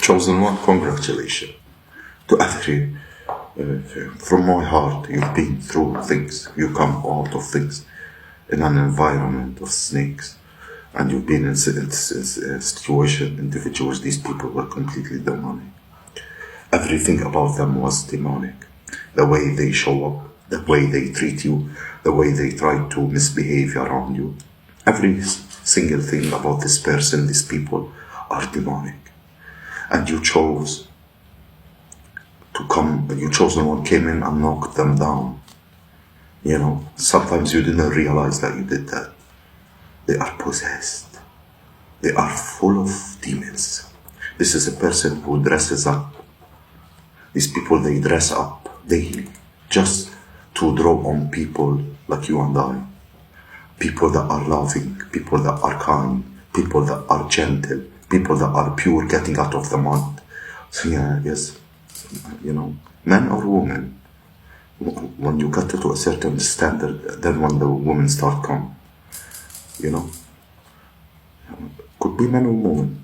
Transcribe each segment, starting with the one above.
Chosen one, congratulations. To every, from my heart, you've been through things. You come out of things in an environment of snakes. And you've been in situation, individuals, these people were completely demonic. Everything about them was demonic. The way they show up, the way they treat you, the way they try to misbehave around you. Every single thing about this person, these people, are demonic. And you chose to come, you chosen one came in and knocked them down. You know, sometimes you didn't realize that you did that. They are possessed. They are full of demons. This is a person who dresses up. These people, they dress up daily just to draw on people like you and I. People that are loving, people that are kind, people that are gentle, people that are pure, getting out of the mud. So yeah, yes, you know, men or women, when you get to a certain standard, then when the women start come, you know, could be man or woman.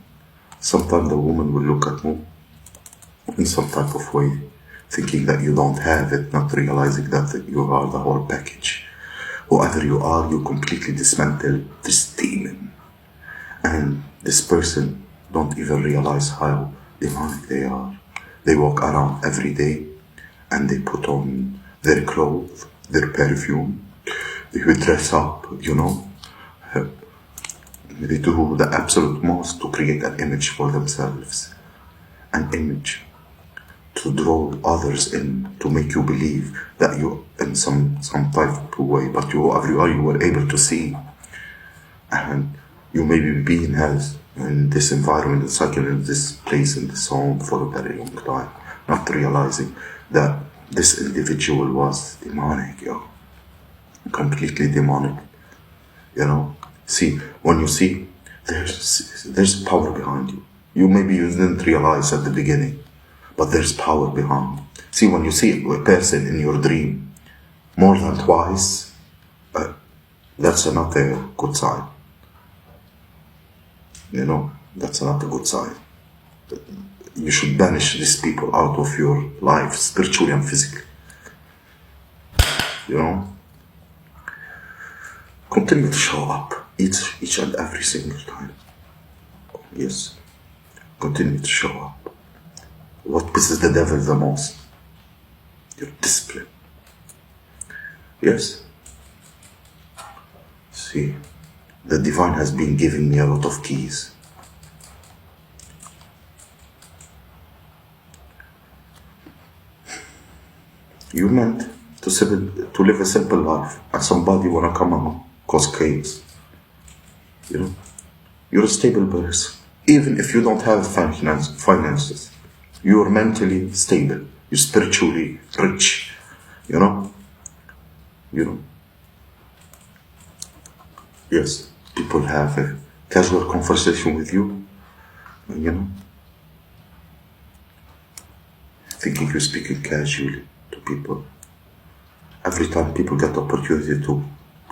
Sometimes the woman will look at you in some type of way, thinking that you don't have it, not realizing that you are the whole package. Whoever you are, you completely dismantle this demon. And this person don't even realize how demonic they are. They walk around every day and they put on their clothes, their perfume, they will dress up, you know. They do the absolute most to create an image for themselves. An image to draw others in, to make you believe that you in some type of way, but whoever you are, you were able to see. And you may be being held in this environment, in cycle, in this place, in this home for a very long time, not realizing that this individual was demonic, completely demonic, you know. See, when you see, there's power behind you. You didn't realize at the beginning, but there's power behind. See, when you see a person in your dream more than twice, that's not a good sign. You know, that's not a good sign. You should banish these people out of your life, spiritually and physically. You know? Continue to show up each and every single time. Yes. Continue to show up. What pisses the devil the most? Your discipline. Yes. See, the divine has been giving me a lot of keys. You meant to live a simple life, and somebody wanna come and cause chaos. You know, you're a stable person. Even if you don't have finances, you're mentally stable. You're spiritually rich. You know. Yes, people have a casual conversation with you. You know, thinking you're speaking casually to people. Every time people get the opportunity to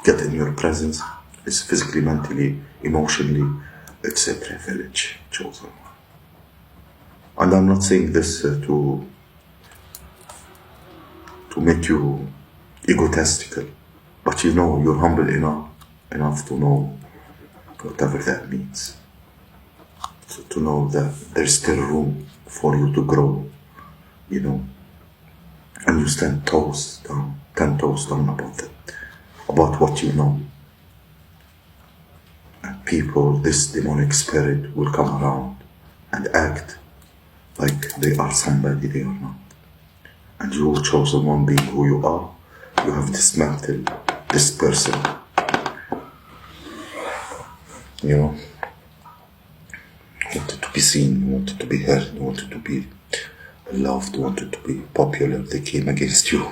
get in your presence, it's physically, mentally, emotionally, it's a privilege, chosen one. And I'm not saying this to make you egotistical, but you know, you're humble enough to know whatever that means. So to know that there's still room for you to grow, you know, and you stand 10 toes down about that, about what you know. And people, this demonic spirit will come around and act like they are somebody they are not. And you, chosen one, being who you are, you have dismantled this person. You know, wanted to be seen, wanted to be heard, wanted to be loved, wanted to be popular. They came against you.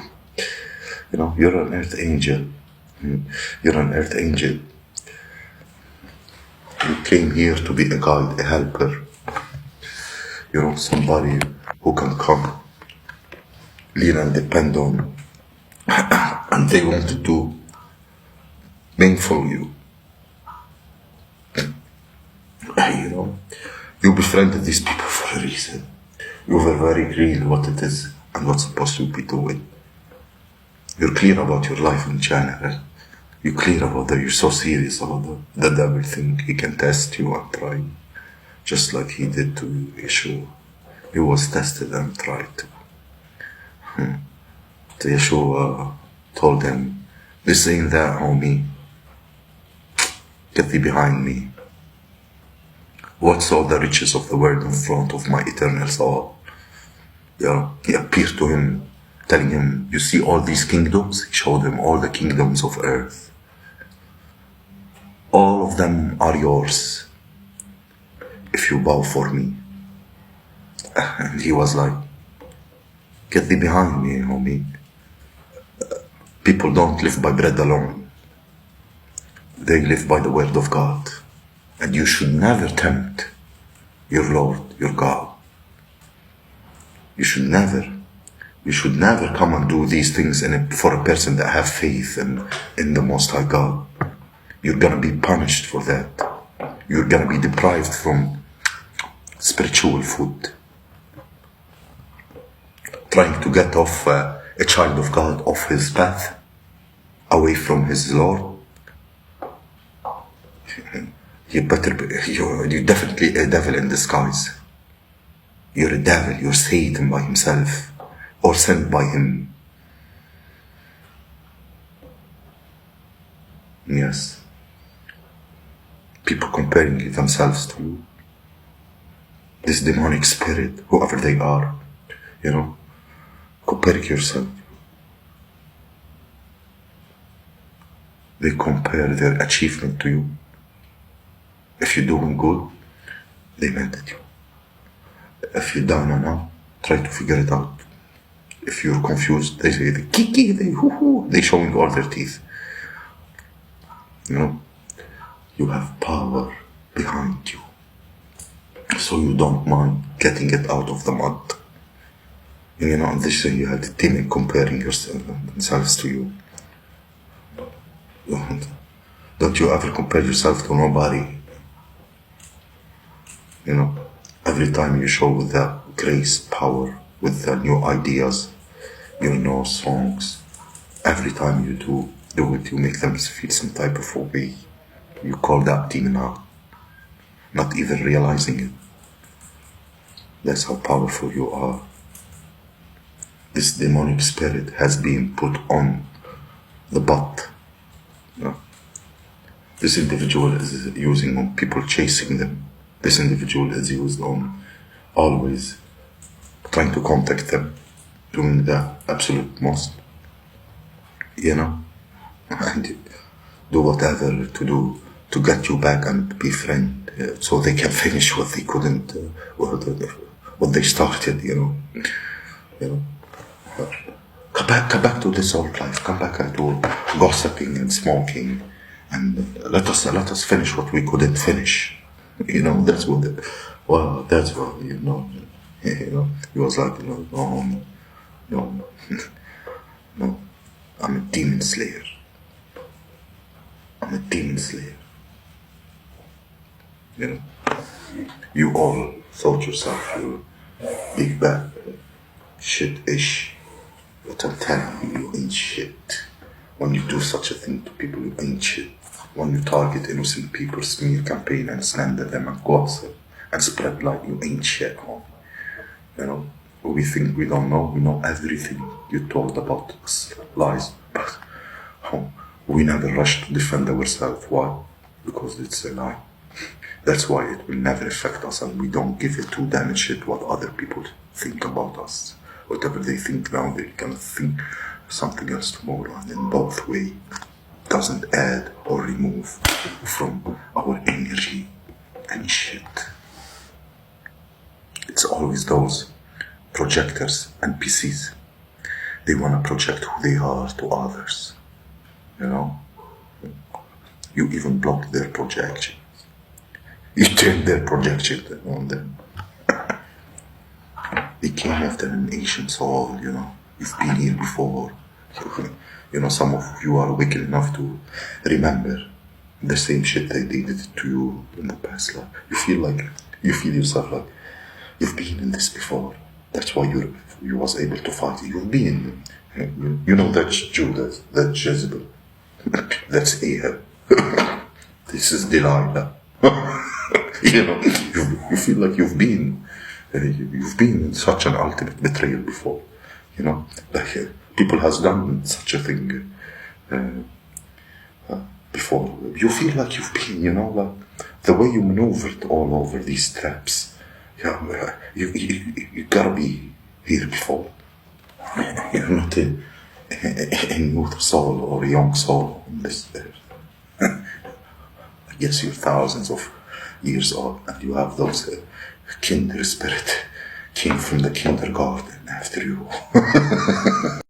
You know, you're an earth angel. You're an earth angel. You came here to be a guide, a helper. You know, somebody who can come, lean and depend on. And they want to do meaningful you. You know, you befriended these people for a reason. You were very clear what it is and what's supposed to be doing. You're clear about your life in general. You're clear about that. You're so serious about the devil thing. He can test you and try, just like he did to Yeshua. He was tested and tried to. So Yeshua told him, "This ain't that, homie. Get thee behind me. What's all the riches of the world in front of my eternal soul?" Yeah, he appeared to him, telling him, "You see all these kingdoms?" He showed him all the kingdoms of earth. All of them are yours if you bow for me. And he was like, "Get thee behind me, homie. People don't live by bread alone. They live by the word of God. And you should never tempt your Lord, your God. You should never come and do these things for a person that have faith in the Most High God. You're gonna be punished for that. You're gonna be deprived from spiritual food. Trying to get off a child of God off his path, away from his Lord. You're definitely a devil in disguise. You're a devil, you're Satan by himself, or sent by him. Yes. People comparing themselves to you. This demonic spirit, whoever they are, comparing yourself. They compare their achievement to you. If you're doing good, they mad at you. If you're down and out, try to figure it out. If you're confused, they say the kiki, they showing all their teeth. You have power behind you. So you don't mind getting it out of the mud. And this you had the demon comparing themselves to you. Don't you ever compare yourself to nobody. Every time you show with the grace, power, with the new ideas, songs, every time you do it, you make them feel some type of way. You call that demon out, not even realizing it. That's how powerful you are. This demonic spirit has been put on the butt. This individual is using on people chasing them. This individual is used on always trying to contact them, doing the absolute most, and do whatever to do to get you back and be friend, so they can finish what they couldn't, what they started, Come back to this old life. Come back to gossiping and smoking, and let us finish what we couldn't finish. That's what. That's what He was like, no. I'm a demon slayer. You all thought yourself you big bad shit-ish. But I'm telling you ain't shit. When you do such a thing to people, you ain't shit. When you target innocent people, smear campaign and slander them and gossip and spread light, you ain't shit, homie. We think we don't know, we know everything you told about us, lies. But we never rush to defend ourselves. Why? Because it's a lie. That's why it will never affect us, and we don't give it two damn shit what other people think about us. Whatever they think now, they're gonna think something else tomorrow, and in both ways doesn't add or remove from our energy any shit. It's always those projectors and PCs. They wanna project who they are to others. You even block their projection. You turn their projection on them. They came after an ancient soul, You've been here before. Some of you are wicked enough to remember the same shit they did to you in the past life. You feel yourself like You've been in this before. That's why you was able to fight. You've been, you know that's Judas, that's Jezebel, that's Ahab. This is Delilah. You feel like you've been in such an ultimate betrayal before. People has done such a thing before. You feel like you've been, like the way you maneuvered all over these traps. You gotta be here before. You're not a youth soul or a young soul in this earth. I guess you're thousands of years old and you have those kinder spirit came from the kindergarten after you.